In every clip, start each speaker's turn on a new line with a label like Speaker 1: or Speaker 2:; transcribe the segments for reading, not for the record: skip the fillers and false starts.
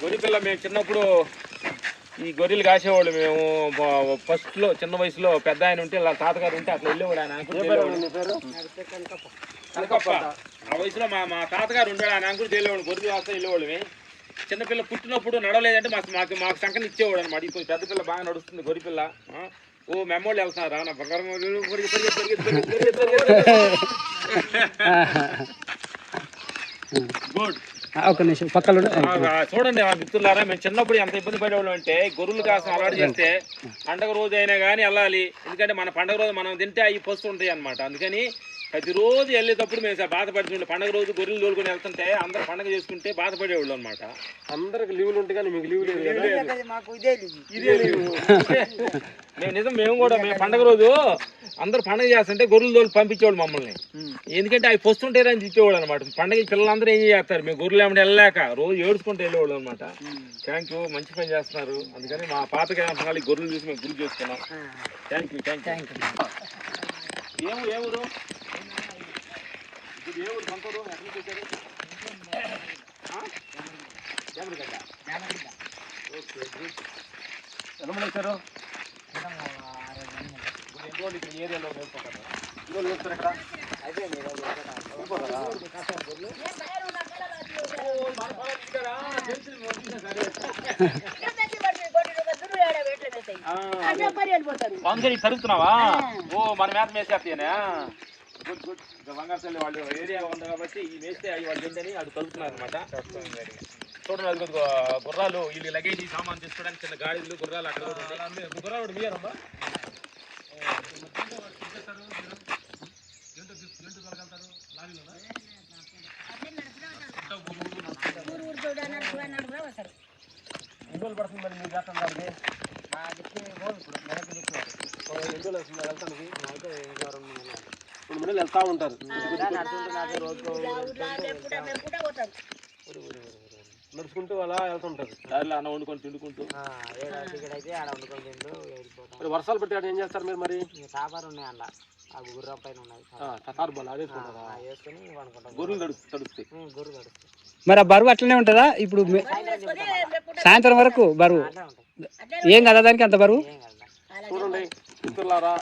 Speaker 1: గొర్రె పిల్ల మేము చిన్నప్పుడు ఈ గొర్రెలు కాసేవాళ్ళు. మేము ఫస్ట్లో చిన్న వయసులో పెద్ద ఆయన ఉంటే ఇలా తాతగారు ఉంటే అట్లా వెళ్ళేవాడు. ఆయన కనకప్ప. ఆ వయసులో మా తాతగారు ఉంటాడు. ఆయన అంకుడు వెళ్ళేవాడు. గొర్రెలు కాస్త వెళ్ళేవాళ్ళు. చిన్నపిల్ల పుట్టినప్పుడు నడవలేదంటే మాకు సంకని ఇచ్చేవాడు అనమాట. ఇప్పుడు పెద్ద పిల్ల బాగా నడుస్తుంది గొర్రె పిల్ల. ఓ మెమ్మోళ్ళు వెళ్తున్నారా నా బంగారం గుడ్.
Speaker 2: ఒక నిమిషం పక్కన
Speaker 1: చూడండి మిత్రులారా, మేము చిన్నప్పుడు ఎంత ఇబ్బంది పడేవాళ్ళం అంటే గొర్రెలు కాస్త అలవాటు చేస్తే పండగ రోజు అయినా కానీ వెళ్ళాలి. ఎందుకంటే మన పండగ రోజు మనం తింటే అవి పస్తు ఉంటాయి అనమాట. అందుకని ప్రతిరోజు వెళ్ళేటప్పుడు మేము బాధపడుతుండే. పండగ రోజు గొర్రెలు తోలుకొని వెళ్తుంటే అందరూ పండగ చేసుకుంటే బాధపడేవాళ్ళు అనమాట.
Speaker 3: అందరికి లీవులు ఉంటాయి కానీ మీకు లీవు లేదు.
Speaker 1: ఇదే లీవు. మేము కూడా మేము పండగ రోజు అందరు పండగ చేస్తుంటే గొర్రెలు తోలు పంపించేవాళ్ళు మమ్మల్ని. ఎందుకంటే అవి పొస్తుంటారని ఇచ్చేవాళ్ళు అనమాట. పండగ పిల్లలందరూ ఏం చేస్తారు, మేము గొర్రెలు ఏమంటే వెళ్ళలేక రోజు ఏడుచుకుంటూ వెళ్ళేవాళ్ళు అనమాట. థ్యాంక్ యూ, మంచి పని చేస్తున్నారు. అందుకని మా పాత జ్ఞాపకాలు గొర్రెలు చూసి మేము గుర్తు చేసుకున్నాం. Thank you. ఏ ఊరు ఇప్పుడు? ఏ ఊరు సొంతూరు? ఎక్కడ చూసారు? ఓకే, ఎలా వచ్చారు? ఇక్కడ ఏరియాలో నేర్చుకుంటారు. ఈరోజు చూస్తారు ఇక్కడ అందుకని తరుగుతున్నావా? ఓ మన మేత మేసేస్తాయనే. Good good. బంగారు వాళ్ళు ఏరియా ఉంది కాబట్టి ఈ మేస్తే అవి వాళ్ళు ఏంటని అది తరుగుతున్నారు అనమాట. చూడండి, అది గుర్రాలు వీళ్ళు లగేజ్ సామాన్ తీసుకోవడానికి చిన్న గాడిలు గుర్రాలు అక్కడ గుర్రాలు మీరమ్మా. ఎన్ని పడుతుంది మరి మీరు చేస్తాను దానికి? 2 నెలలు వెళ్తా ఉంటారు. నడుచుకుంటూ అలా వెళ్తుంటారు. దారిలో అన్న వండుకొని తిండుకుంటూ. వర్షాలు పెట్టి ఏం చేస్తారు మీరు మరి?
Speaker 2: సాబారు ఉన్నాయి అలా గుర్రం పైన ఉన్నాయి.
Speaker 1: గొర్రెలు తడుస్తాయి.
Speaker 2: మరి ఆ బరువు అట్లనే ఉంటుందా? ఇప్పుడు సాయంత్రం వరకు బరువు ఏం కదా దానికి అంత బరువు?
Speaker 3: చూడండి మిత్రులారా,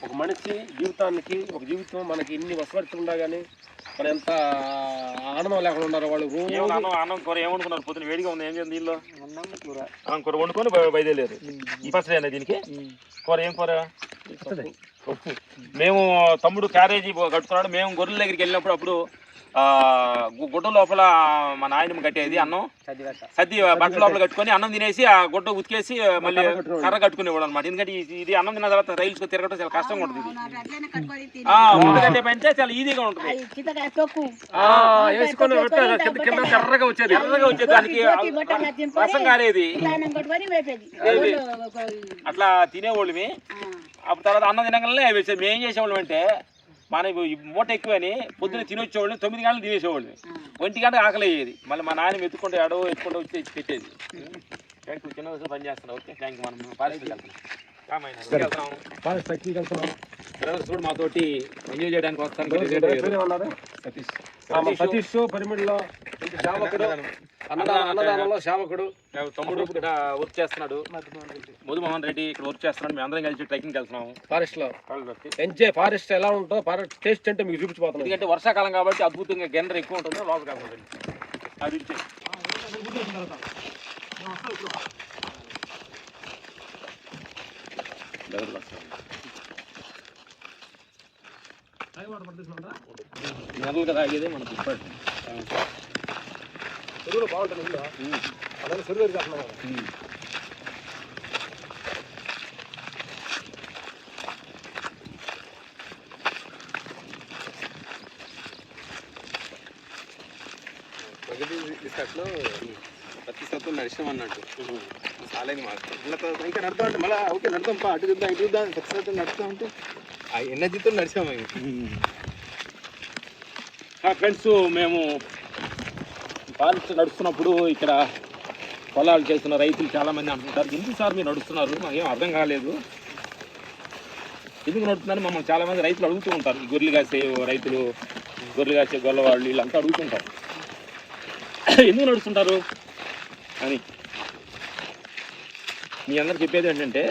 Speaker 3: ఒక మనిషి జీవితానికి ఒక జీవితం మనకి ఇన్ని వసపడుతుండా కానీ మరి ఎంత ఆనందం లేకుండా ఉన్నారు వాళ్ళు.
Speaker 1: అన్నం కూర ఏమనుకున్నారు? పొద్దున వేడిగా ఉంది. ఏం చేయండి దీనిలో? అన్నం కూర వండుకొని బయలుదేరారు. ఈ పచ్చడి దీనికి కూర ఏం కూర? మేము తమ్ముడు క్యారేజీ కట్టుకున్నాడు. మేము గొర్రెల దగ్గరికి వెళ్ళినప్పుడు అప్పుడు గుడ్డ లోపల మా నాయనమ్మ కట్టేది అన్నం సద్ది బట్టల లోపల కట్టుకొని అన్నం తినేసి ఆ గుడ్డ ఉతికేసి మళ్ళీ కర్ర కట్టుకునేవాడు అనమాట. ఎందుకంటే ఇది అన్నం తిన్న తర్వాత రైల్స్ తిరగడం చాలా కష్టంగా ఉంటుంది. ఇది ముందు కట్టే పని చాలా ఈజీగా ఉంటుంది. వేసుకొని కింద కర్రగా వచ్చేది దానికి రసం కారేది. అట్లా తినేవాళ్ళమి. అప్పుడు తర్వాత అన్నం తినగానే మేము ఏం చేసేవాళ్ళం అంటే మన మూట ఎక్కువని పొద్దున్న తినొచ్చేవాళ్ళు. 9 గంటలు తినేసేవాళ్ళు. 1 గంట ఆకలి అయ్యేది. మళ్ళీ మా నాయన ఎత్తుకుంటే ఎత్తుకుంటూ వచ్చి పెట్టేది. Thank you. చిన్న వయసులో పని చేస్తున్నాం. Okay, thank you. మనం ఫారెస్ట్కి వెళ్తున్నాం. చూడు మాతోటి ఎంజాయ్ చేయడానికి వస్తాను.
Speaker 3: సతీష్ పరిమిడిలో అన్నదానంలో సేవకుడు.
Speaker 1: తమ్ముడు ఇక్కడ వర్క్ చేస్తున్నాడు. మధుమోహన్ రెడ్డి ఇక్కడ వర్క్ చేస్తున్నాడు. మేము అందరం కలిసి ట్రెక్కింగ్ వెళ్తున్నాము ఫారెస్ట్ లో.
Speaker 3: ఎంజాయ్ ఫారెస్ట్ ఎలా ఉంటుందో ఫారెస్ట్ టేస్ట్ అంటే మీకు చూపించిపోతున్నాం.
Speaker 1: ఎందుకంటే వర్షాకాలం కాబట్టి అద్భుతంగా గెండర్ ఎక్కువ ఉంటుంది. లోపల కాకుండా అది నెలలుగా తాగేదే మనకి
Speaker 3: చెరువులో బాగుంటుంది. అలాగే చెరువు చేస్తున్నాం.
Speaker 4: ప్రగతి రిసార్ట్లో ప్రతి సత్వం నడిచినాం అన్నట్టు చాలని మాకు ఇంకా నడుతా ఉంటే మళ్ళీ ఓకే నడుతాం అటు చూద్దాం ఇటు చూద్దాం ప్రతి సత్వం నడుస్తూ ఉంటే ఆ ఎనర్జీతో నడిచాము.
Speaker 1: ఫ్రెండ్స్, మేము ఫారెస్ట్ నడుస్తున్నప్పుడు ఇక్కడ పొలాలు చేస్తున్న రైతులు చాలామంది అంటుంటారు, ఎందుకు సార్ మీరు నడుస్తున్నారు? మాకేం అర్థం కాలేదు. ఎందుకు నడుస్తుందని మమ్మల్ని చాలామంది రైతులు అడుగుతూ ఉంటారు. గొర్రెలు కాసే రైతులు, గొర్రెలు కాసే గొల్లవాళ్ళు వీళ్ళంతా అడుగుతుంటారు. ఎందుకు నడుస్తుంటారు అని మీ అందరు చెప్పేది ఏంటంటే,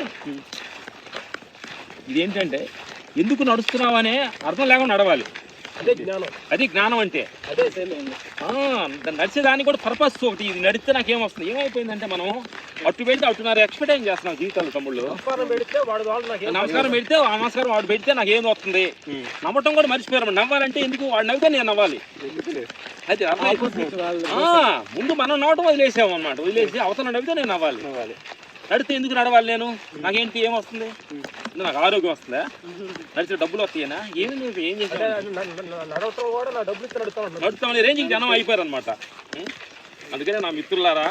Speaker 1: ఇదేంటంటే ఎందుకు నడుస్తున్నావు అనే అర్థం లేకుండా నడవాలి.
Speaker 3: అదే జ్ఞానం,
Speaker 1: అది జ్ఞానం అంటే.
Speaker 3: అదే శైలి.
Speaker 1: నడిచేదానికి కూడా పర్పస్ ఒకటి. ఇది నడిస్తే నాకేం వస్తుంది, ఏమైపోయిందంటే మనం అటు పెడితే అటున్నర ఎక్స్పెక్ట్ చేస్తున్నాం జీవితాలు. తమ్ముళ్ళు
Speaker 3: నమస్కారం పెడితే వాడు నాకు
Speaker 1: నమస్కారం పెడితే ఆ నమస్కారం వాడు పెడితే నాకు ఏం వస్తుంది, నమ్మటం కూడా మర్చిపోయారు. నవ్వాలంటే ఎందుకు వాడు నవ్వితే నేను నవ్వాలి. అది ముందు మనం నవ్వటం వదిలేసాము అనమాట. వదిలేసి అవతల నవ్వితే నేను నవ్వాలి. నడితే ఎందుకు నడవాలి నేను, నాకేంటి ఏం వస్తుంది, నాకు ఆరోగ్యం వస్తుందా, నడిచే డబ్బులు వస్తాయనా, ఏమి నువ్వు ఏం చేస్తాను
Speaker 3: నడవటం కూడా నా డబ్బులు ఇస్తే
Speaker 1: నడుస్తామని రేంజ్కి జనం అయిపోయారు అనమాట. అందుకనే నా మిత్రులారా,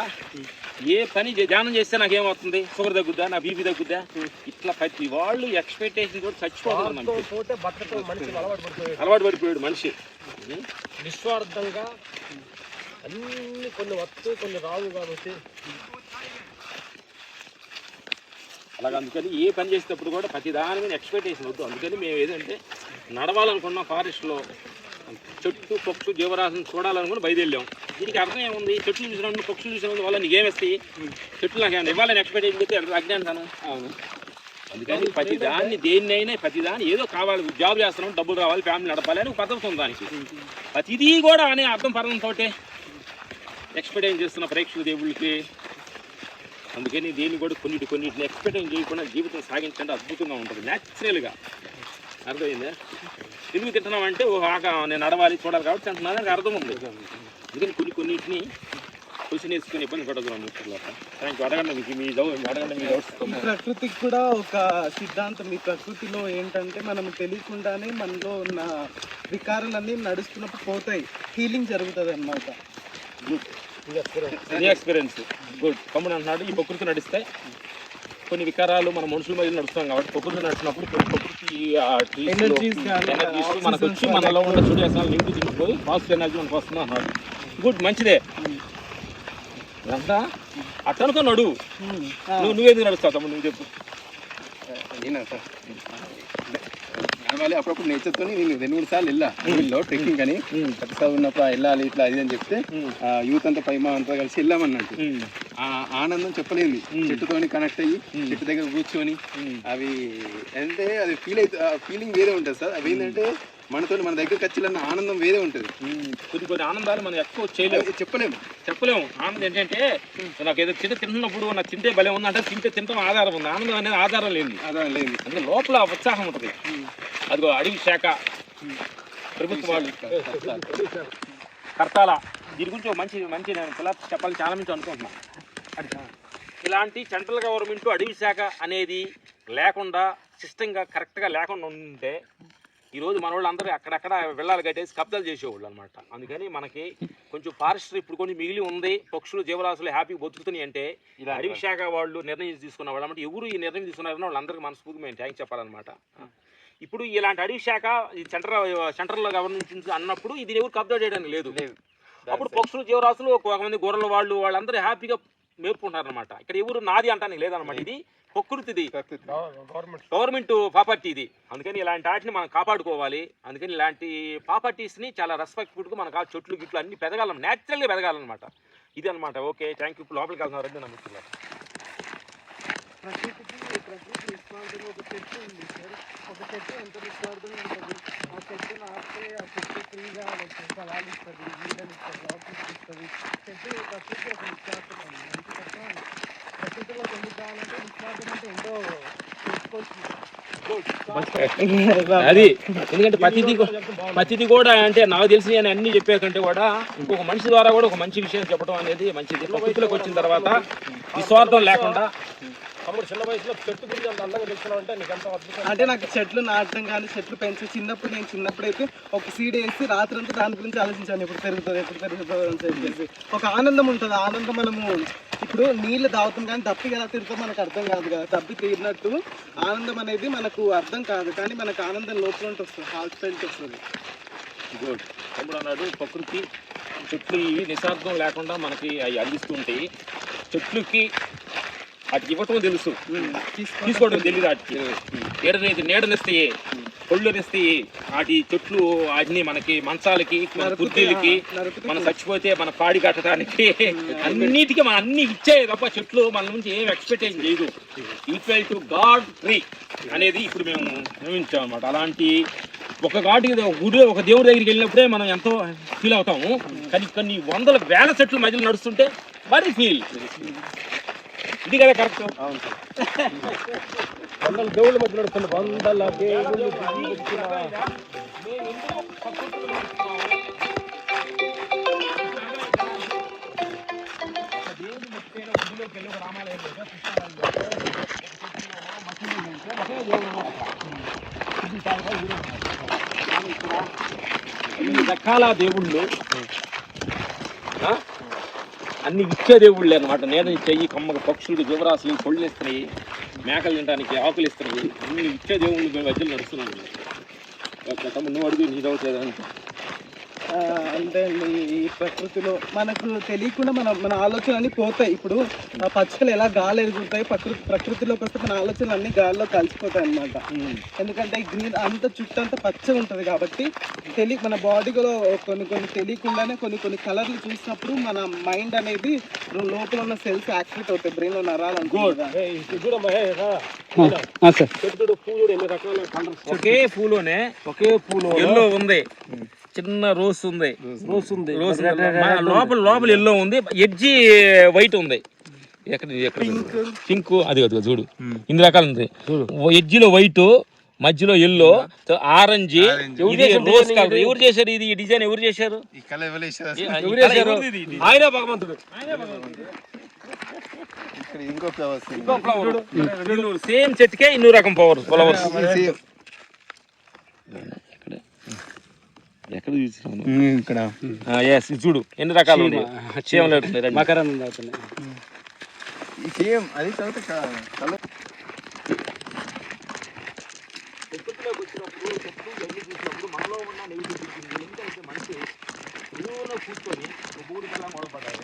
Speaker 1: ఏ పని ధ్యానం చేస్తే నాకేం వస్తుంది, షుగర్ తగ్గుద్దా, నా బీపీ తగ్గుద్దా, ఇట్లా ప్రతి వాళ్ళు ఎక్స్పెక్టేషన్ కూడా చచ్చిపోతున్నారు. అలవాటు పడిపోయాడు మనిషి.
Speaker 3: నిస్వార్థంగా అన్ని కొన్ని వస్తు కొన్ని రావు కాబట్టి
Speaker 1: అలాగే. అందుకని ఏ పని చేసేటప్పుడు కూడా ప్రతి దాని మీద ఎక్స్పెక్టేషన్ వద్దు. అందుకని మేము ఏదంటే నడవాలనుకున్న ఫారెస్ట్లో చెట్టు పక్షులు జీవరాశిని చూడాలనుకుని బయలుదేరాం. దీనికి అర్థం ఏముంది, చెట్లు చూసినప్పుడు పక్షులు చూసినప్పుడు వల్ల నీకేమిస్తాయి, చెట్లు నాకు ఏమైనా ఇవ్వాలని ఎక్స్పెక్టేషన్ పెడితే అజ్ఞానం. అందుకని ప్రతి దాన్ని దేన్నైనా ప్రతి దాన్ని ఏదో కావాలి, జాబ్ చేస్తున్నాం డబ్బులు రావాలి, ఫ్యామిలీ నడపాలి అని ఒక పద్ధతి ఉంది దానికి. ప్రతిదీ కూడా అనే అర్థం పరంతో ఎక్స్పెక్టేషన్ చేస్తున్న ప్రేక్షక దేవుళ్ళకి. అందుకని దేన్ని కూడా కొన్నిటిని ఎక్స్పెక్టేషన్ చేయకుండా జీవితం సాగించండి, అద్భుతంగా ఉంటుంది న్యాచురల్గా. అర్థమైందా? ఎందుకు తింటున్నామంటే నేను నడవాలి చూడాలి కాబట్టి తింటున్నాను, నాకు అర్థం ఉంది. అందుకని కొన్నిటిని క్వశ్చన్ వేసుకుని ఇబ్బంది పడదు. Thank you. అడగండి మీ డౌట్స్.
Speaker 5: ప్రకృతికి కూడా ఒక సిద్ధాంతం. ఈ ప్రకృతిలో ఏంటంటే మనం తెలియకుండానే మనలో ఉన్న వికారాలన్నీ నడుస్తున్నప్పుడు పోతాయి, హీలింగ్ జరుగుతుంది అన్నమాట.
Speaker 1: Experience good. కమ్ముడు అంటున్నాడు, ఈ ప్రకృతి నడిస్తే కొన్ని వికారాలు మన మనుషుల మీద నడుస్తాం కాబట్టి ప్రకృతి నడిచినప్పుడు ప్రకృతి ఎనర్జీస్ మనకు వచ్చి మనలో ఉన్న సూర్యాసనాలు లింక్ తీసుకుపోయి పాజిటివ్ ఎనర్జీ మనకు వస్తుంది అన్నాడు. గుడ్, మంచిదే. అంతా అట్లా అనుకో నడువు. నువ్వేది నడుస్తావు తమ్ముడు, నువ్వు చెప్పు.
Speaker 4: నడవాలి అప్పుడప్పుడు నేచర్తో. నేను 2-3 సార్లు వెళ్ళా ఊళ్ళో ట్రెక్కింగ్ అని, ప్రతిసారి ఉన్నప్పుడు వెళ్ళాలి ఇట్లా అది అని చెప్తే యూత్ అంతా పైమా అంతా కలిసి వెళ్ళామన్నట్టు. ఆ ఆనందం చెప్పలేదు. చెట్టుతోని కనెక్ట్ అయ్యి చెట్టు దగ్గర కూర్చొని అవి అంటే అది ఫీలింగ్ వేరే ఉంటుంది సార్. అవి ఏంటంటే మన దగ్గరకు వచ్చిన ఆనందం వేరే ఉంటుంది.
Speaker 1: కొన్ని ఆనందాలు మనం ఎక్కువ చేయలేము, చెప్పలేము. ఆనందం ఏంటంటే నాకు ఏదో తింటున్నప్పుడు నాకు తింటే భలే ఉంది అంటే తింటాం ఆధారం ఉంది. ఆనందం అనేది ఆధారం లేదు. అంటే లోపల ఉత్సాహం ఉంటుంది. అదిగో అడవి శాఖ ప్రభుత్వ వాళ్ళు కర్తాల దీని గురించి ఒక మంచి నేను చెప్పాలని చాలా మంది అనుకుంటున్నాను. ఇలాంటి సెంట్రల్ గవర్నమెంట్ అడవి శాఖ అనేది లేకుండా సిస్టంగా కరెక్ట్గా లేకుండా ఉంటే ఈరోజు మన వాళ్ళు అందరూ అక్కడక్కడ వెళ్ళాలి కట్టేసి కబ్జాలు చేసేవాళ్ళు అనమాట. అందుకని మనకి కొంచెం ఫారెస్ట్రీ ఇప్పుడు కొన్ని మిగిలి ఉంది, పక్షులు జీవరాశులు హ్యాపీగా బతుకుతున్నాయి అంటే ఇలా అడవి శాఖ వాళ్ళు నిర్ణయం తీసుకున్న వాళ్ళు అంటే ఎవరు ఈ నిర్ణయం తీసుకున్నారని వాళ్ళందరికీ మనస్ఫూర్తిగా మేము థ్యాంక్స్ చెప్పాలన్నమాట. ఇప్పుడు ఇలాంటి అడవి శాఖ ఈ సెంట్రల్ గవర్నమెంట్ అన్నప్పుడు ఇది ఎవరు కబ్జా చేయడానికి లేదు. అప్పుడు పక్షులు జీవరాశులు కొంతమంది గొర్రెల వాళ్ళందరూ హ్యాపీగా మేపుకుంటారు అనమాట. ఇక్కడ ఎవరు నాది అంటానికి లేదనమాట. ఇది ప్రకృతిది, గవర్నమెంట్ ప్రాపర్టీ ఇది. అందుకని ఇలాంటి వాటిని మనం కాపాడుకోవాలి. అందుకని ఇలాంటి ప్రాపర్టీస్ని చాలా రెస్పెక్ట్ఫుల్గా మనకు ఆ చెట్లు గిట్లు అన్ని పెరగాలి, న్యాచురల్గా పెరగాలన్నమాట. ఇది అనమాట. Okay, thank you. ఇప్పుడు లోపలికి వెళ్తున్నారు రండి నా మిత్రులు.
Speaker 5: ప్రకృతి నిస్వార్థంగా ఒక చెట్టు ఉంది సార్. ఒక చెట్టు ఎంత నిస్వార్థంగా ఉంటుంది. ఆ చెట్టు నాటితే ఆ చెట్టు ఫ్రీగా ఫలాలు ఇస్తుంది, నీళ్ళని ఇస్తుంది, ఆక్సిజన్ ఇస్తుంది. చెట్టు ప్రకృతి ఒక నిస్వార్థం అండి. మంచి చెప్తాం. ప్రకృతిలో ఎందుకు కావాలంటే నిస్వార్థం అంటే ఎంతో తెలుసుకోవచ్చు.
Speaker 1: అది ఎందుకంటే ప్రతిదీ కూడా అంటే నాకు తెలిసి నేను అన్ని చెప్పే కంటే కూడా ఇంకొక మనిషి ద్వారా కూడా ఒక మంచి విషయం చెప్పడం అనేది మంచిది. ప్రకృతిలోకి వచ్చిన తర్వాత నిస్వార్థం లేకుండా.
Speaker 3: చిన్న వయసులో చెట్టు గురించి అంత అందంగా తెలుస్తున్నావు అంటే నీకు ఎంత
Speaker 5: అంటే నాకు చెట్లు నాటడం కానీ చెట్లు పెంచి నేను చిన్నప్పుడైతే ఒక సీడ్ వేసి రాత్రంతా దాని గురించి ఆలోచించాను, ఎప్పుడు పెరుగుతుంది అని చెప్పేసి. ఒక ఆనందం ఉంటుంది. ఆనందం మనము ఇప్పుడు నీళ్ళు తాగుతాం కానీ దప్పి ఎలా తిరుగుతాం మనకు అర్థం కాదు కదా. దప్పి తీరినట్టు ఆనందం అనేది మనకు అర్థం కాదు, కానీ మనకు ఆనందం లోపల వస్తుంది, హార్ట్ ఫెల్ట్ వస్తుంది.
Speaker 1: గుడ్. తమ్ముడు అన్నాడు ప్రకృతి చెట్లు నిశ్శబ్దం లేకుండా మనకి అవి అందిస్తుంటాయి. చెట్లుకి వాటికి ఇవ్వటం తెలుసు, తీసుకోవడం తెలియదు. వాటికి నీడనిస్తాయి. కొళ్ళురిస్తాయి, వాటి చెట్లు వాటిని మనకి మంచాలకి, మన కుర్చీలకి, మనం చచ్చిపోతే మన పాడి కట్టడానికి అన్నిటికీ మనం అన్ని ఇచ్చాయి తప్ప చెట్లు మన నుంచి ఏం ఎక్స్పెక్టేషన్ చేయదు. ఈక్వల్ టు గాడ్ ట్రీ అనేది ఇప్పుడు మేము నిర్మించాం అనమాట. అలాంటి ఒక ఘాటి గుడి, ఒక దేవుడి దగ్గరికి వెళ్ళినప్పుడే మనం ఎంతో ఫీల్ అవుతాము. కానీ కొన్ని వందల వేల చెట్లు మధ్యలో నడుస్తుంటే మరి ఫీల్ ఇది కదా కరెక్ట్.
Speaker 3: వందల దేవుళ్ళ మధ్య నడుస్తుంది, వందల దేవుళ్ళు.
Speaker 1: అన్ని రకాల దేవుళ్ళు, అన్ని ఇచ్చే దేవుళ్ళే అనమాట. నేను చెయ్యి కమ్మగా పక్షులకి జీవరాశులు కొళ్ళు ఇస్తున్నాయి, మేకలు తినడానికి ఆకులు ఇస్తున్నాయి, అన్ని ఇచ్చే దేవుళ్ళు మేము మధ్యలో నడుస్తున్నాం. నువ్వు అడుగు నీ అవుతుందంటే
Speaker 5: అంటే ఈ ప్రకృతిలో మనకు తెలియకుండా మన ఆలోచనలు అన్నీ పోతాయి. ఇప్పుడు ఆ పచ్చికలు ఎలా గాలి ఎదుగుతాయి, ప్రకృతిలోకి వస్తే మన ఆలోచనలు అన్ని గాలిలో కలిసిపోతాయి అన్నమాట. ఎందుకంటే గ్రీన్ అంత చుట్టూ అంతా పచ్చగా ఉంటుంది కాబట్టి మన బాడీలో కొన్ని తెలియకుండానే కొన్ని కలర్లు చూసినప్పుడు మన మైండ్ అనేది లోపల ఉన్న సెల్స్ యాక్టివేట్ అవుతాయి, బ్రెయిన్ లో నరాలు
Speaker 1: ఒకే పూలోనే ఎల్లో ఉంది, చిన్న రోస్ ఉంది, లోపల ఎల్లో ఉంది, ఎడ్జి వైట్ ఉంది, ఎక్కడ పింక్, అది చూడు ఇన్ని రకాలు ఉంది. ఎడ్జిలో వైట్, మధ్యలో ఎల్లో, ఆరెంజ్, రోజ్ కలర్. ఎవరు చేశారు ఇది డిజైన్? ఎవరు చేశారు? ఆయన భగవంతుడు.
Speaker 4: ఇంకో ఫ్లవర్స్,
Speaker 1: సేమ్ చెట్టుకే ఇన్ని రకం ఫ్లవర్స్. ఎక్కడ
Speaker 4: ఇక్కడ
Speaker 1: చూడు ఎన్ని రకాలు ఉన్నాయి.
Speaker 2: మకరందం అవుతున్నాయి.
Speaker 4: సేమ్ అది చదివితే
Speaker 1: ప్రకృతిలోకి వచ్చినప్పుడు చెట్లు జల్లి చూసినప్పుడు మనలో ఉన్న నెగిటివ్ థింకింగ్ ఎందుకంటే మనిషి ఎరువులో కూర్చొని మూడు కల్లా గొడవపడ్డారు,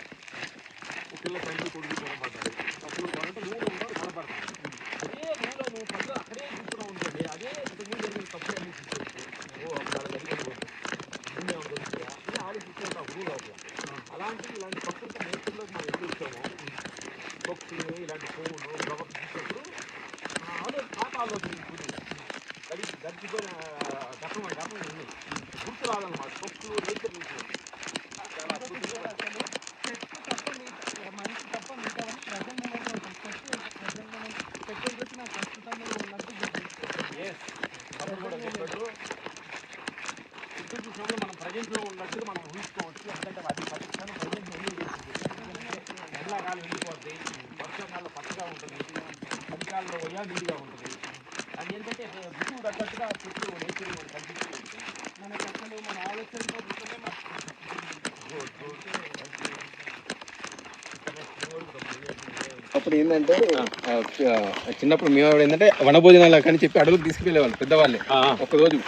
Speaker 1: ఒక పిల్ల తండ్రి కొడుకు గొడవపడ్డారు, అప్పుడు నూనె ఉండవు గొడవపడతారు. అదే నూనెలో నువ్వు పళ్ళు అక్కడే కూర్చున్నా ఉంటుంది, అదే ఇంతకుముందు జరిగిన తప్పు అన్ని చూసుకోవచ్చు. ఇలాంటి ప్రకృతి నేచర్లోకి మనం ఎప్పుడు వచ్చామో, పక్షులు ఇలాంటి పువ్వులు ఫ్లవర్స్ చూసినప్పుడు పాత ఆలోచన గడిచిపోయిన గతం ఉంది, గుర్తు రాదన్నమాట. పక్షులు నేచర్ నుంచి చాలా అద్భుతంగా
Speaker 5: మనిషి తప్ప మిగతా
Speaker 1: చూసినప్పుడు మనం ప్రజెంట్లో ఉన్నట్టు మనం ఊహించుకోవచ్చు. ఎందుకంటే అది పచ్చని ప్రజెంట్లో ఎండాకాలం ఎండిపోద్ది, వర్షాకాలంలో పచ్చగా ఉంటుంది, చలికాలంలో నీటిగా ఉంటుంది. అది ఏంటంటే ఋతువు తగ్గట్టుగా చెట్లు నేచర్ మనకు కనిపిస్తూ ఉంటుంది.
Speaker 5: మనకు అసలు మన ఆలోచనతో
Speaker 4: అప్పుడు ఏంటంటే చిన్నప్పుడు మేము ఏంటంటే వనభోజనాలు అని చెప్పి అడవులకు తీసుకెళ్లేవాళ్ళు పెద్దవాళ్ళే. ఒక రోజు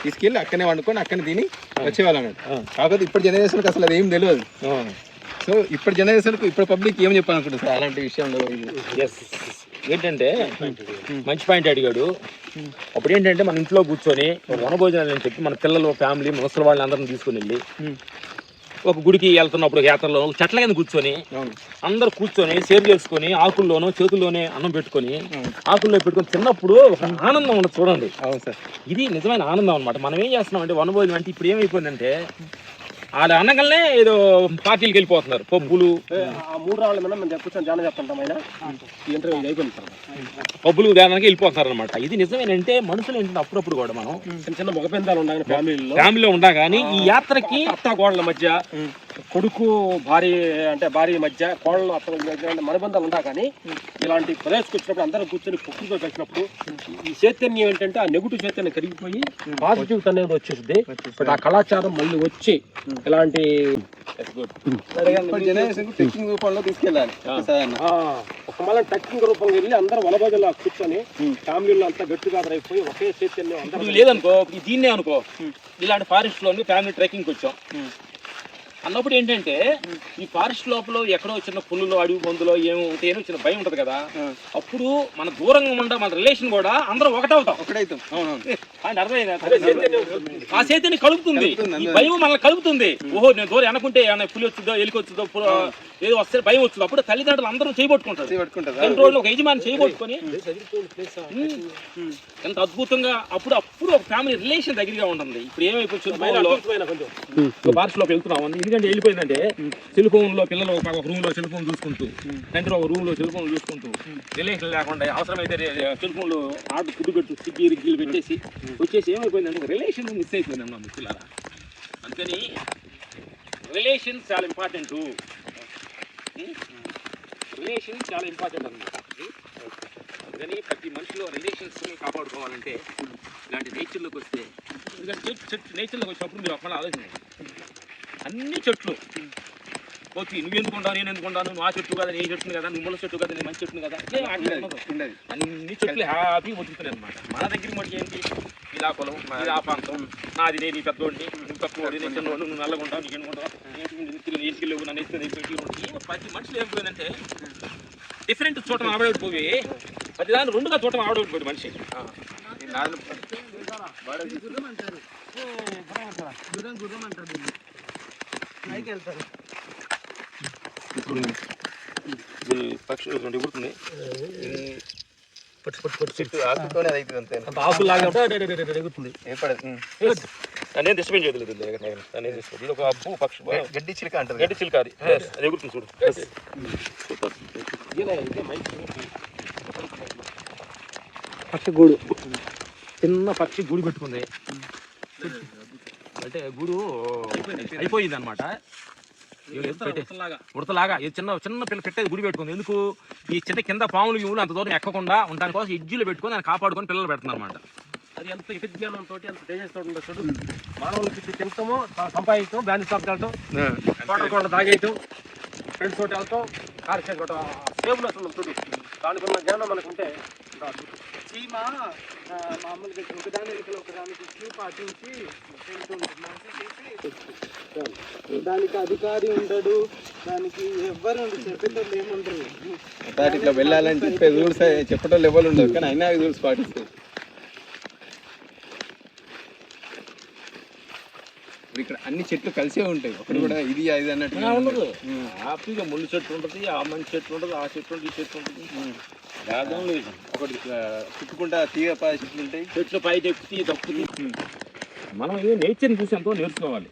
Speaker 4: తీసుకెళ్ళి అక్కనే వండుకొని అక్కనే తిని వచ్చేవాళ్ళు అన్నట్టు. కాకపోతే ఇప్పుడు జనరేషన్కి అసలు అది ఏం తెలియదు. సో ఇప్పుడు జనరేషన్కు ఇప్పుడు పబ్లిక్ ఏం చెప్పాలనుకుంటుంది సార్ అలాంటి విషయంలో?
Speaker 1: ఏంటంటే మంచి పాయింట్ అడిగాడు. అప్పుడు ఏంటంటే మన ఇంట్లో కూర్చొని వనభోజనాలు అని చెప్పి మన పిల్లలు, ఫ్యామిలీ, ముసలి వాళ్ళని అందరిని తీసుకుని వెళ్ళి ఒక గుడికి వెళ్తున్నప్పుడు యాత్రలో చెట్ల కింద కూర్చొని అందరు కూర్చొని షేర్ చేసుకొని ఆకుల్లోనో చేతుల్లోనే అన్నం పెట్టుకొని ఆకుల్లో పెట్టుకొని తిన్నప్పుడు ఒక ఆనందం ఉండదు చూడండి.
Speaker 4: అవును సార్,
Speaker 1: ఇది నిజమైన ఆనందం అనమాట. మనం ఏం చేస్తున్నాం అంటే వనభోజనం అంటే ఇప్పుడు ఏమైపోయిందంటే వాళ్ళ అనగానే ఏదో పార్టీలకు వెళ్ళిపోతున్నారు. పబ్బులు,
Speaker 3: ఆ 3 రాళ్ళ మీద మేము కూర్చొని ధ్యానం చేస్తుంటాం. ఆయన ఈ ఇంటర్వ్యూ అయిపోయింది సార్,
Speaker 1: పబ్బులు ధ్యానానికి వెళ్ళిపోతున్నారు అనమాట. ఇది నిజమేనంటే మనుషులు ఏంటంటే అప్పుడప్పుడు కూడా మనం
Speaker 3: చిన్న మగపెందాలు ఉండాలి
Speaker 1: ఫ్యామిలీలో ఉండా కానీ ఈ యాత్రకి
Speaker 3: అత్త కోడల మధ్య, కొడుకు భార్య అంటే భార్య మధ్య, కోడలు అత్త మధ్య మనబంధాలు ఉండా కానీ ఇలాంటి ప్రదేశకు వచ్చినప్పుడు అందరూ కూర్చొని ప్రకృతితో కలిసినప్పుడు ఈ చైతన్యం ఏంటంటే ఆ నెగిటివ్ చైతన్యం కరిగిపోయి పాజిటివ్ అనేది వచ్చేస్తుంది. బట్ ఆ కళాచారం మళ్ళీ వచ్చి ఇలాంటి
Speaker 4: ట్రెక్కింగ్ రూపంలో తీసుకెళ్ళాలి.
Speaker 3: ఒక మళ్ళీ ట్రెక్కింగ్ రూపంగా వెళ్ళి అందరూ వనభోజనాలు కూర్చొని ఫ్యామిలీలో అంతా గట్టిగా అయిపోయి ఒకే చైతన్యం అందరూ
Speaker 1: లేదనుకో, దీన్నే అనుకో, ఇలాంటి ఫారెస్ట్ లోని ఫ్యామిలీ ట్రెక్కింగ్కి వచ్చాం అన్నప్పుడు ఏంటంటే ఈ ఫారెస్ట్ లోపల ఎక్కడో చిన్న పుల్లులో, అడవి పొందులో ఏమో ఉంటాయో చిన్న భయం ఉంటది కదా. అప్పుడు మన దూరంగా ఉండే మన రిలేషన్ కూడా అందరూ ఒకటవుతాం. ఆయన అర్థమైందా? ఆ చైతన్యం కలుపుతుంది, ఈ భయం మనల్ని కలుపుతుంది. ఓహో నేను దూరం అనుకుంటే ఏమైనా పులి వచ్చిందో ఎలికి వచ్చిందో ఏదో వస్తే భయం వచ్చిందో అప్పుడు తల్లిదండ్రులు అందరూ చేయబట్టుకుంటారు. కంట్రోల్లో ఒక యజమాని చేయబట్టుకొని ఎంత అద్భుతంగా అప్పుడు ఒక ఫ్యామిలీ రిలేషన్ దగ్గరగా ఉంటుంది. ఇప్పుడు ఏమైపోతుంది భాషలోకి వెళ్తున్నాం ఎందుకంటే వెళ్ళిపోయిందంటే సెల్ ఫోన్ లో పిల్లలు ఒక రూమ్ లో సెల్ ఫోన్ చూసుకుంటూ తండ్రి ఒక రూమ్ లో సెల్ ఫోన్ చూసుకుంటూ రిలేషన్ లేకుండా అవసరమైతే సెల్ ఫోన్ లో ఆర్డర్ ఫుడ్ పెట్టు స్విగ్గీ రిగ్గీలు పెట్టేసి వచ్చేసి ఏమైపోయిందంటే ఒక రిలేషన్ మిస్ అయిపోయింది అన్న ముఖ్యులారా. అందుకని రిలేషన్ చాలా ఇంపార్టెంట్, రిలేషన్ చాలా ఇంపార్టెంట్ అన్నమాట. అందుకని ప్రతి మనిషిలో రిలేషన్స్ని కాపాడుకోవాలంటే ఇలాంటి నేచర్లోకి వస్తే, ఎందుకంటే చెట్టు నేచర్లోకి వచ్చినప్పుడు మీరు అక్కడ ఆలోచించండి, అన్ని చెట్లు పోతే నువ్వు ఎందుకుంటావు నేను ఎందుకుంటాను, నువ్వు ఆ చెట్టు కదా నీ చెట్టు కదా నువ్వు ముళ్ళ చెట్టు కదా నేను మంచి చెట్టు కదా అన్ని చెట్లు హ్యాపీగా బతుకుతున్నాయి అనమాట. మన దగ్గర మటుకు ఏంటి ఇలా కులం ఇది ఆ ప్రాంతం నాది నేను పెద్దోడిని నువ్వు తక్కువ నేను చిన్నవాడు నువ్వు నల్లగుంటావు నీకు ఎన్నుకుంటావు ఎత్తుకెళ్ళవు నన్ను ఎత్తుకెళ్ళి ప్రతి మనుషులు ఏమైపోయిందంటే డిఫరెంట్ చూడటం ఆవిడైపోయి ప్రతి దాన్ని రెండుగా చూడటం ఆవిడైపోయింది మనిషి. పక్షి ఎగురుతుంది ఆకులాగా ఎగురుతుంది. నేను డిస్టర్బెన్స్ చేయలేదు, ఇది ఒక అప్పు పక్షి గడ్డి చిలుక అంటారు, గడ్డి చిలుక అది ఎగురుతుంది చూడు.
Speaker 2: పక్షి గూడు
Speaker 1: చిన్న పక్షి గూడు పెట్టుకుంది అంటే గూడు అయిపోయింది అనమాట. ఉడతలాగా చిన్న చిన్న పిల్ల పెట్టేది గుడి పెట్టుకుంది. ఎందుకు ఈ చిన్న కింద పాములు ఇవులు అంత దూరం ఎక్కకుండా ఉండడానికి కోసం ఎడ్జీలు పెట్టుకొని దాన్ని కాపాడుకొని పిల్లలు పెడుతున్నారు అనమాట.
Speaker 3: అది ఎంత విజ్ఞానంతో ఎంత తేజస్తో ఉండదు చూడు. మానవులకి తింటామో సంపాదించడం బ్రాండ్ షాప్ వెళ్ళటం కోటలు తాగేయటం ఫ్రెండ్స్ తోటి వెళ్తాం కార్ చేసుకోవటం సేపులు అసలు చూడు. దానికి ఉన్న జ్ఞానం మనకుంటే
Speaker 5: చీమ మామూలుగా ఒకదాని ఒకదానికి క్యూ పాటించి దానికి అధికారి ఉండడు, దానికి ఎవ్వరు చెప్పేటోళ్ళు ఏముండరు.
Speaker 4: ఇట్లా వెళ్ళాలని చెప్పే రూల్స్ చెప్పేటోళ్ళు ఎవరు ఉండదు, కానీ అయినా రూల్స్ పాటిస్తాయి. ఇక్కడ అన్ని చెట్లు కలిసే ఉంటాయి, ఒకటి కూడా ఇది అది అన్నట్టు
Speaker 1: ఉండదు. హ్యాపీగా ముళ్ళు చెట్టు ఉంటుంది, ఆ మంచి చెట్టు ఉంటుంది, ఆ చెట్టు ఉంటుంది, ఈ చెట్టు ఉంటుంది.
Speaker 4: ఒకటి చుట్టుకుంటా తీగ చెట్లు ఉంటాయి,
Speaker 1: చెట్లు పైకి ఎక్కుతాయి తప్పుతుంది. మనం ఏ నేచర్ని చూసి ఎంతో నేర్చుకోవాలి.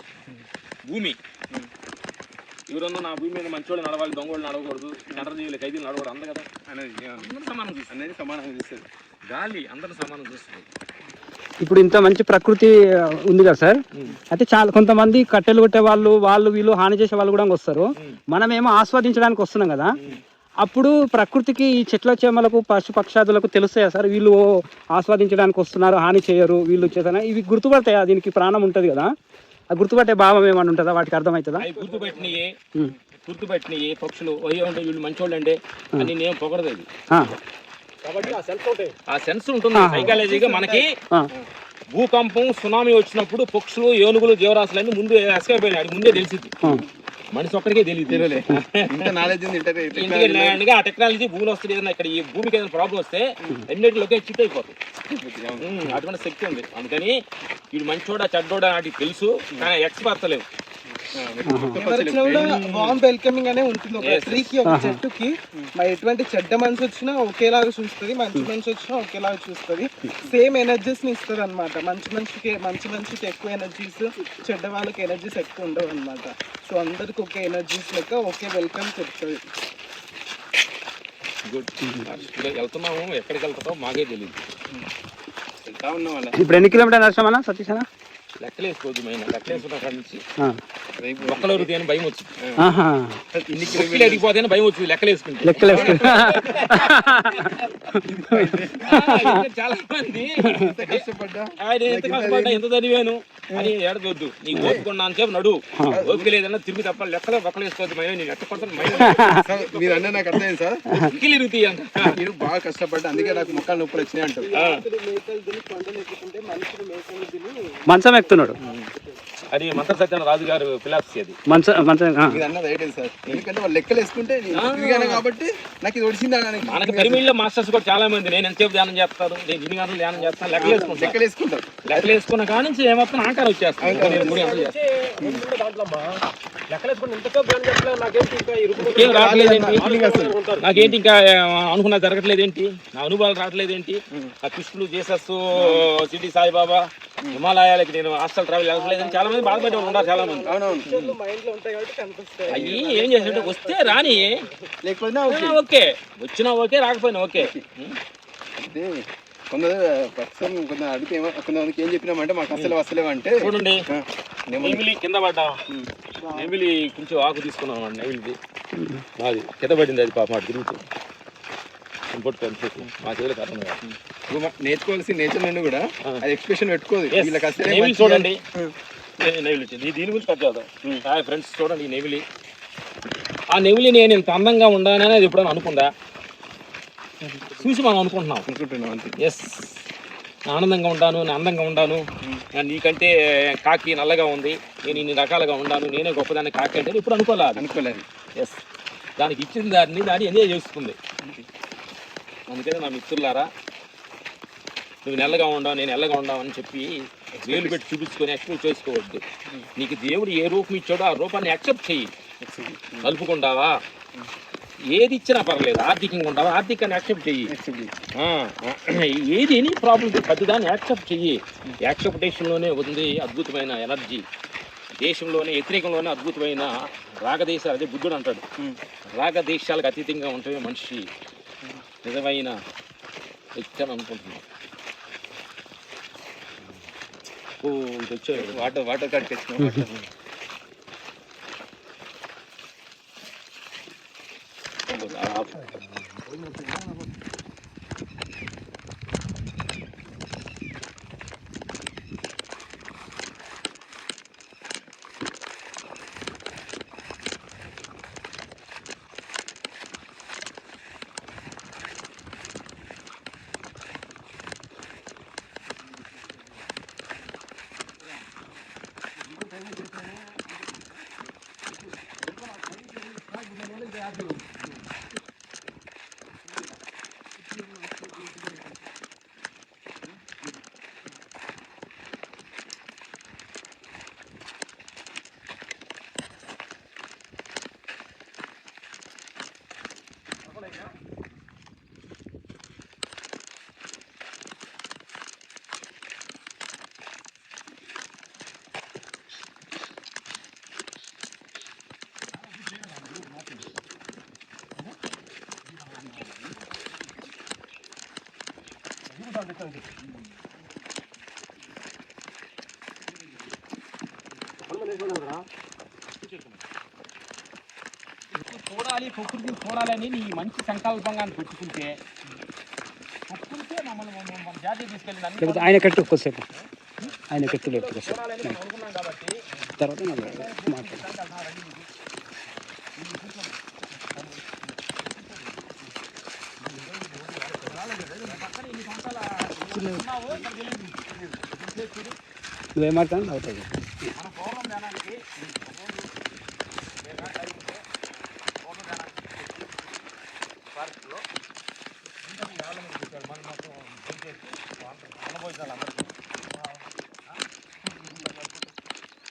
Speaker 1: భూమి ఎవరన్నా నా భూమి మీద మంచోళ్ళు నడవాలి, దొంగోళ్ళు నడవకూడదు, నడరజీవులు ఖైదీలు నడవకూడదు అంద కదా
Speaker 4: అనేది
Speaker 1: అందరూ సమానం చూస్తుంది,
Speaker 4: అనేది సమానంగా చూస్తుంది.
Speaker 1: గాలి అందరూ సమానం చూస్తుంది.
Speaker 2: ఇప్పుడు ఇంత మంచి ప్రకృతి ఉంది కదా సార్, అయితే చాలా కొంతమంది కట్టెలు కొట్టే వాళ్ళు వీళ్ళు హాని చేసే వాళ్ళు కూడా వస్తారు. మనమేమో ఆస్వాదించడానికి వస్తున్నాం కదా, అప్పుడు ప్రకృతికి ఈ చెట్ల చేమలకు పశు పక్షాదులకు తెలుస్తాయా సార్ వీళ్ళు ఆస్వాదించడానికి వస్తున్నారు హాని చేయరు వీళ్ళు చేస్తారా, ఇవి గుర్తుపడతాయా? దీనికి ప్రాణం ఉంటుంది కదా, ఆ గుర్తుపట్టే భావం ఏమన్నా ఉంటుందా, వాటికి అర్థమవుతుందా?
Speaker 1: గుర్తుపెట్టినయే పక్షులు వీళ్ళు మంచోళ్ళు అంటే అని నేను పొగడదు. ఆ సెన్స్ ఉంటుంది సైకాలజీగా. మనకి భూకంపం సునామీ వచ్చినప్పుడు పక్షులు ఏనుగులు జీవరాశులన్నీ ముందు ఎస్కేప్ అయినాడు, ముందే తెలిసింది. మనిషి ఒక్కడికే తెలియదు. ఎందుకంటే ఆ టెక్నాలజీ భూమిలో వస్తుంది, ఏదైనా ఇక్కడ ఈ భూమికి ఏదైనా ప్రాబ్లం వస్తే అన్నిటిలోకే చిట్ అయిపోతుంది. అటువంటి శక్తి ఉంది. అందుకని వీడు మంచోడా చెడ్డోడా వాటికి తెలుసు, కానీ ఎక్స్పర్ట్ లేవు.
Speaker 5: వామ్ వెల్కమింగ్ అనే ఉంటుంది. ఒక ట్రీకి ఒక చెట్టుకి ఎటువంటి చెడ్డ మనిషి వచ్చినా ఒకేలాగా చూస్తుంది, మంచి మనిషి వచ్చినా ఒకేలాగా చూస్తుంది. సేమ్ ఎనర్జీస్ ని ఇస్తుంది అనమాట. మంచి మనిషికి ఎక్కువ ఎనర్జీస్, చెడ్డ వాళ్ళకి ఎనర్జీస్ ఎక్కువ ఉండవు అనమాట. సో అందరికి ఒకే ఎనర్జీస్ లెక్క ఒకే వెల్కమ్ చెప్తుంది.
Speaker 1: వెళ్తున్నాము, ఎక్కడికి వెళ్తామో మాకే తెలియదు.
Speaker 2: ఇప్పుడు ఎన్ని కిలోమీటర్ నడిచాం అన్న సతీష్ అన్న?
Speaker 1: లెక్కలేసుకోవద్దు, లెక్కలేసుకున్న కాడి నుంచి ఒక్కలో రుతి అని భయం వచ్చింది, ఎదిగిపోతే భయం వచ్చింది లెక్కలేసుకుంటే. చాలా మంది ఎంత కష్టపడ్డా ఎంత చదివాను అని ఏడవద్దు, నీకు ఓపుకున్నా అని చెప్పి నడు, ఓపిక లేదన్నా తిరిగి తప్ప లెక్కలో ఒక్కలేసుకోవద్దు. నేను ఎట్ట
Speaker 4: మీరు అన్న నాకు అర్థమైంది సార్,
Speaker 1: రుతి అంత
Speaker 4: మీరు బాగా కష్టపడ్డా అందుకే నాకు మొక్కలు నొప్పులు వచ్చినాయి అంటారు.
Speaker 2: మంచం ఎక్కుతున్నాడు.
Speaker 1: అది మంత్ర సత్యన రాజు గారు ఫిలాసఫీ అది.
Speaker 4: ఇది అన్నది రైట్ సార్, ఎందుకంటే వాళ్ళు లెక్కలు వేసుకుంటే నేను కాబట్టి నాకు ఇది ఒడిసిందా.
Speaker 1: మనకి పిరమిడ్లో మాస్టర్స్ కూడా చాలా మంది నేను ఎంతసేపు ధ్యానం చేస్తారు, నేను 2 గంటలు ధ్యానం చేస్తాను, లెక్కలు వేసుకుంటారు. లెక్కలు వేసుకున్న కాడి నుంచి ఏమవుతుంది ఆంకారం వచ్చేస్తాను. ఏం రావట్లేదేంటి నాకేంటి, ఇంకా అనుకున్నా జరగట్లేదేంటి, నా అనుభవాలు రావట్లేదేంటి, ఆ కృష్ణుడు జీసస్ సిటీ సాయిబాబా హిమాలయాలకి నేను హాస్టల్ ట్రావెల్ అవ్వట్లేదని చాలా మంది బాధపడే వాళ్ళు ఉన్నారు. చాలా మంది అయ్యి ఏం చేసినట్టు వస్తే రాని,
Speaker 4: లేకపోతే
Speaker 1: ఓకే, వచ్చినా ఓకే, రాకపోయినా ఓకే.
Speaker 4: కొందరు అడిగితే కొంతమందికి ఏం చెప్పినామంటే మాకు అసలు వస్తలేమంటే
Speaker 1: చూడండి, నెమిలి కింద పడ్డా, నెమిలి కొంచెం ఆకు తీసుకున్నాం అన్నమాట, నెమిలిది మాది కింద పడింది, అది పాప మాట తిరుగుతుంది మా చేతులకు అర్థం కాదు.
Speaker 4: నేర్చుకోవాల్సిన నేచర్ నుండి కూడా అది ఎక్స్ప్రెషన్ పెట్టుకోదు.
Speaker 1: నెమిలి చూడండి, నెమిలి వచ్చింది, దీని గురించి పెద్దాం. హాయ్ ఫ్రెండ్స్, చూడండి ఈ నెమిలి. ఆ నెమిలి నేను ఇంత అందంగా ఉండాలని అది ఎప్పుడైనా అనుకుందా? చూసి మనం అనుకుంటున్నాం అంతే. ఎస్, ఆనందంగా ఉంటాను, నేను అందంగా ఉంటాను, నీకంటే కాకి నల్లగా ఉంది, నేను ఇన్ని రకాలుగా ఉన్నాను, నేనే గొప్పదాన్ని కాకి అంటే ఇప్పుడు అనుకోలేదు. ఎస్, దానికి ఇచ్చిన దాన్ని ఎంజాయ్ చేస్తుంది. అందుకని నా మిత్రులారా, నువ్వు నల్లగా ఉండవు, నేను నల్లగా ఉండవు అని చెప్పి వేలు పెట్టి చూపించుకొని ఎక్స్ప్రెస్ చేసుకోవద్దు. నీకు దేవుడు ఏ రూపం ఇచ్చాడో ఆ రూపాన్ని యాక్సెప్ట్ చెయ్యి. కలుపుకుంటావా, ఏది ఇచ్చినా పర్లేదు, ఆర్థికంగా ఉంటావా, ఆర్థికాన్ని యాక్సెప్ట్ చెయ్యి. ఏది ఎనీ ప్రాబ్లం ప్రతిదాన్ని యాక్సెప్ట్ చెయ్యి. యాక్సెప్టేషన్లోనే ఉంది అద్భుతమైన ఎనర్జీ. దేశంలోనే వ్యతిరేకంలోనే అద్భుతమైన రాగదేశాలు, అదే బుద్ధుడు అంటాడు, రాగదేశాలకు అతీతంగా ఉంటే మనిషి నిజమైన వ్యక్తి అని అనుకుంటున్నాను. ఇది వచ్చే వాటర్ కట్ తెచ్చిన చూడాలి, ప్రకృతిని చూడాలని నీ మంచి సంకల్పంగా పెట్టుకుంటే మమ్మల్ని మన జాతీయ తీసుకెళ్ళి
Speaker 2: ఆయన కట్టు కొద్దిసేపు, ఆయన కట్టు
Speaker 1: అనుకున్నాం కాబట్టి
Speaker 2: తర్వాత నువ్వేమాడతాను అవుతుంది.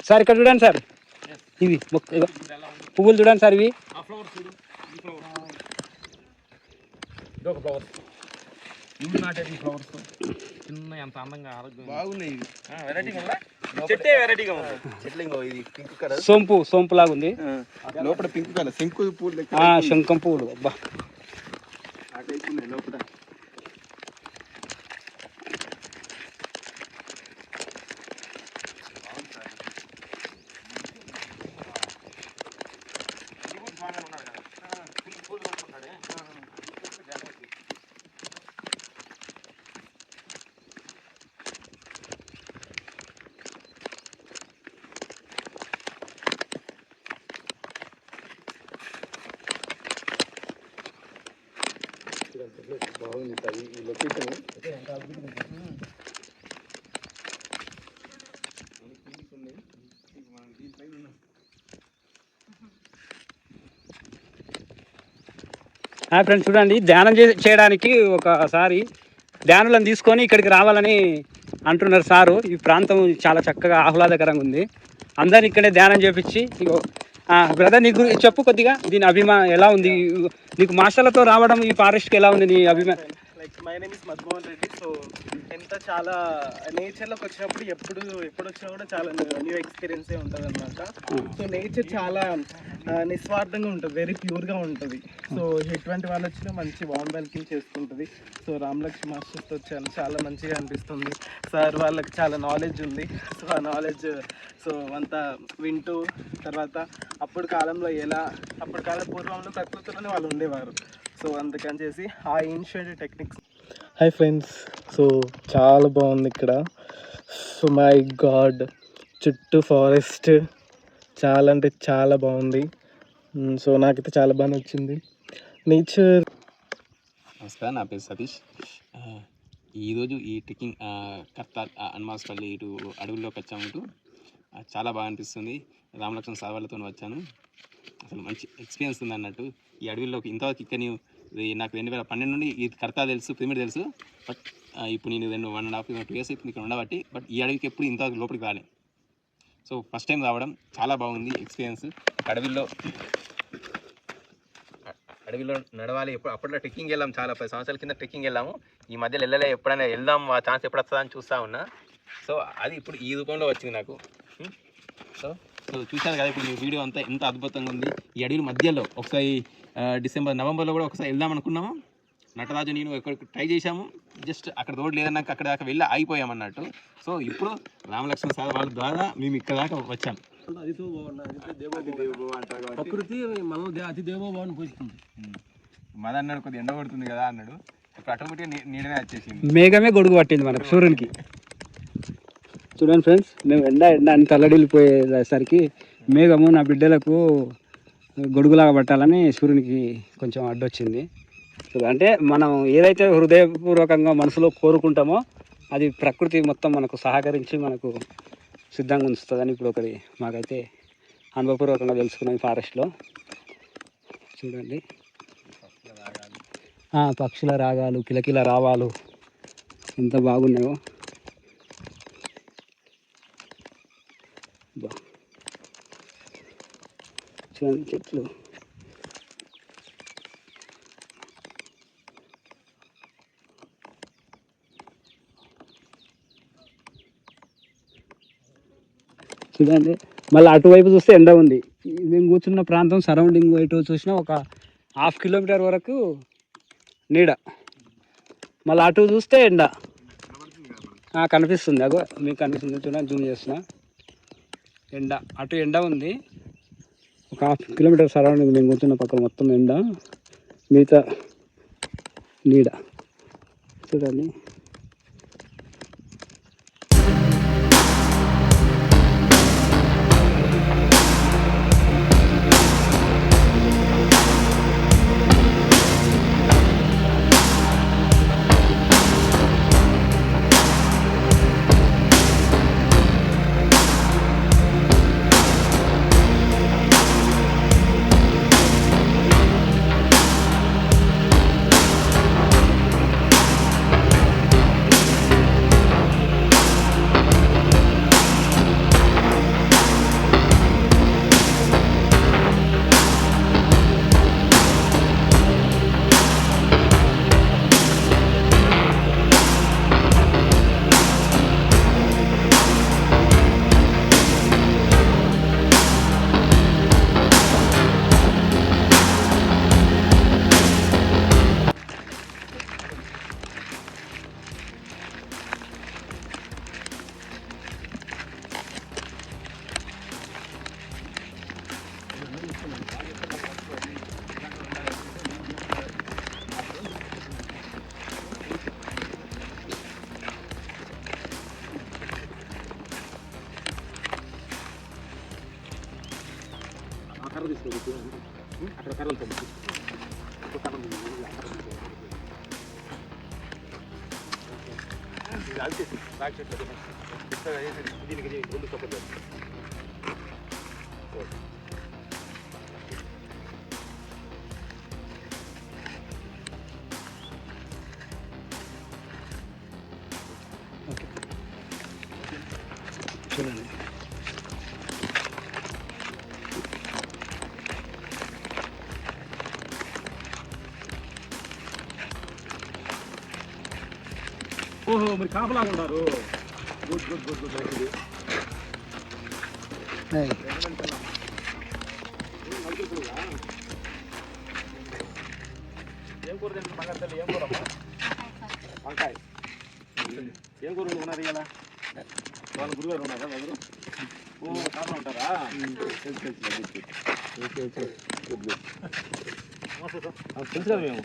Speaker 2: సార్ ఇక్కడ చూడండి సార్, ఇవి పువ్వులు చూడండి సార్, ఇవి
Speaker 1: ఫ్లవర్స్ ఇవి నాటేది ఫ్లవర్స్ చిన్న ఎంత అందంగా ఆరోగ్యం
Speaker 4: బాగున్నాయి.
Speaker 1: వెరైటీగా ఉందా? చెట్టే వెరైటీగా ఉంది.
Speaker 4: చెట్లు ఇంకో ఇది పింక్ కలర్
Speaker 2: సోంపు లాగా ఉంది,
Speaker 4: లోపల పింక్ కలర్ శంకు పూలు
Speaker 2: శంఖం పువ్వులు. అబ్బా
Speaker 4: ఆ టైప్ ఉన్నాయి లోపల. బాగుంది సార్ ఈ లొకేషన్.
Speaker 2: ఫ్రెండ్స్ చూడండి, ధ్యానం చేయడానికి ఒకసారి ధ్యానులను తీసుకొని ఇక్కడికి రావాలని అంటున్నారు సారు. ఈ ప్రాంతం చాలా చక్కగా ఆహ్లాదకరంగా ఉంది. అందరిని ఇక్కడే ధ్యానం చేపించి బ్రదర్ నీకు చెప్పు కొద్దిగా దీని అభిమానం ఎలా ఉంది, నీకు మాస్టర్లతో రావడం ఈ ఫారెస్ట్కి ఎలా ఉంది నీ అభిమానం?
Speaker 5: Like my name is Madhumohan Reddy. So చాలా నేచర్లోకి వచ్చినప్పుడు ఎప్పుడు వచ్చినా కూడా చాలా న్యూ ఎక్స్పీరియన్సే ఉంటుంది అనమాట. సో నేచర్ చాలా నిస్వార్థంగా ఉంటుంది, వెరీ ప్యూర్గా ఉంటుంది. సో ఎటువంటి వాళ్ళు వచ్చినా మంచి వార్మ్ వెల్కమ్ చేసుకుంటుంది. సో రామలక్ష్మి మాస్టర్స్తో వచ్చాను, చాలా మంచిగా అనిపిస్తుంది. సార్ వాళ్ళకి చాలా నాలెడ్జ్ ఉంది. సో ఆ నాలెడ్జ్ అంతా వింటూ తర్వాత అప్పుడు కాలంలో పూర్వంలో ప్రకృతిలోనే వాళ్ళు ఉండేవారు. సో అందుకని చేసి ఆ ancient techniques. Hi friends, so చాలా బాగుంది ఇక్కడ. సో మై గాడ్, చుట్టూ ఫారెస్ట్ చాలా అంటే చాలా బాగుంది. సో నాకైతే చాలా బాగా నచ్చింది నేచర్.
Speaker 4: నమస్కారం, నా పేరు సతీష్. ఈరోజు ఈ ట్రెక్కింగ్ కర్తాల్ హనుమాన్పల్లి ఇటు అడవుల్లోకి వచ్చాము. చాలా బాగా అనిపిస్తుంది. రామలక్ష్మణ్ సార్ వాళ్ళతో వచ్చాను. అసలు మంచి ఎక్స్పీరియన్స్ ఉంది అన్నట్టు. ఈ అడవుల్లోకి ఇంతవరకు ఇక్కడ నాకు 2012 నుండి ఈ కర్తా తెలుసు, పిరమిడ్ తెలుసు. బట్ ఇప్పుడు నేను 1.5 2 years ఇప్పుడు ఇక్కడ ఉండబట్టి బట్ ఈ అడవికి ఎప్పుడు ఇంతవరకు లోపలికి రాలేదు. సో ఫస్ట్ టైం రావడం చాలా బాగుంది ఎక్స్పీరియన్స్. అడవిలో నడవాలి. అప్పట్లో ట్రెక్కింగ్ వెళ్ళాం, చాలా 10 సంవత్సరాల కింద ట్రెక్కింగ్ వెళ్ళాము. ఈ మధ్యలో వెళ్ళలే, ఎప్పుడైనా వెళ్దాం ఆ ఛాన్స్ ఎప్పుడు వస్తుందని చూస్తూ ఉన్నా. సో అది ఇప్పుడు ఈ రూపంలో వచ్చింది నాకు. సో చూశారు కదా ఇప్పుడు మీ వీడియో అంతా ఎంత అద్భుతంగా ఉంది. ఈ అడవి మధ్యలో ఒకసారి నవంబర్లో కూడా ఒకసారి వెళ్దాం అనుకున్నాము. నటరాజు నేను ఎక్కడికి ట్రై చేశాము. జస్ట్ అక్కడ రోడ్ లేదన్నాక అక్కడ దాకా వెళ్ళి ఆగిపోయామన్నట్టు. సో ఇప్పుడు రామలక్ష్మణ్ సార్ వాళ్ళ ద్వారా మేము ఇక్కడ దాకా వచ్చాము.
Speaker 3: ప్రకృతి మనం అతి దేవోభావాన్ని పూజిస్తుంది.
Speaker 4: మద అన్నాడు కొద్దిగా ఎండ కొడుతుంది కదా అన్నాడు. ఇప్పుడు ఆటోమేటిక్గా నీడనే వచ్చేసింది.
Speaker 2: మేఘమే గొడుగు పట్టింది మనకు సూర్యునికి. చూడండి ఫ్రెండ్స్, మేము ఎండ అని తల్లడిల్లిపోయేసరికి మేఘము నా బిడ్డలకు గొడుగులాగా పట్టాలని సూర్యునికి కొంచెం అడ్డొచ్చింది. అంటే మనం ఏదైతే హృదయపూర్వకంగా మనసులో కోరుకుంటామో అది ప్రకృతి మొత్తం మనకు సహకరించి మనకు సిద్ధంగా ఉంచుతుందని ఇప్పుడు ఒకటి మాకైతే అనుభవపూర్వకంగా తెలుసుకున్నాం. ఫారెస్ట్లో చూడండి, పక్షుల రాగాలు, కిలకిల రావాలు ఎంత బాగున్నాయో. చూడండి చెట్లు. చూడండి, మళ్ళీ అటువైపు చూస్తే ఎండ ఉంది. మేము కూర్చున్న ప్రాంతం సరౌండింగ్ వైపు చూసినా ఒక 1/2 kilometer వరకు నీడ, మళ్ళీ అటు చూస్తే ఎండ కనిపిస్తుంది. అగో మీకు కనిపిస్తుంది, చూడండి జూమ్ చేస్తున్నా. ఎండ అటు ఎండ ఉంది. ఒక 1/2 kilometer సరౌండింగ్ మేము కూర్చున్న పక్కన మొత్తం ఎండ, మిగతా నీడ. చూడండి,
Speaker 3: అక్కడ కర్రలు దీనికి ముందు సపోర్ట్. ఓహో మీరు కాపలాగా ఉన్నారు. గుడ్ గుడ్ గుడ్ గుడ్ మంచిది.
Speaker 1: ఏం కూర తింటుంది బంగారు తల్లి? ఏం కూర? వంకాయ. ఏం కూర ఉన్నారు ఇలా? వాళ్ళ గురుగారు ఉన్నారా దగ్గర? ఓ కాపలా ఉంటారా? తెలుసు కదా మేము.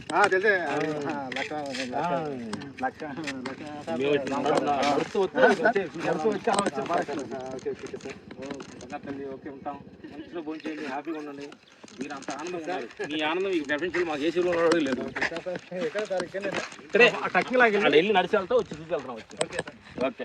Speaker 1: ఓకే ఉంటాం. మంచిగా భోజనం చేయండి, హ్యాపీగా ఉండండి. మీరు అంత ఆనందం ఉన్నారు. మీ ఆనందం మీకు ప్రపంచంలో మాకు ఏ చెరువులో ఉండడం లేదు. ఇక్కడే టక్కిలాగా వెళ్ళి నడిచి వెళ్తా వచ్చి చూసి వెళ్తాం వచ్చి. ఓకే.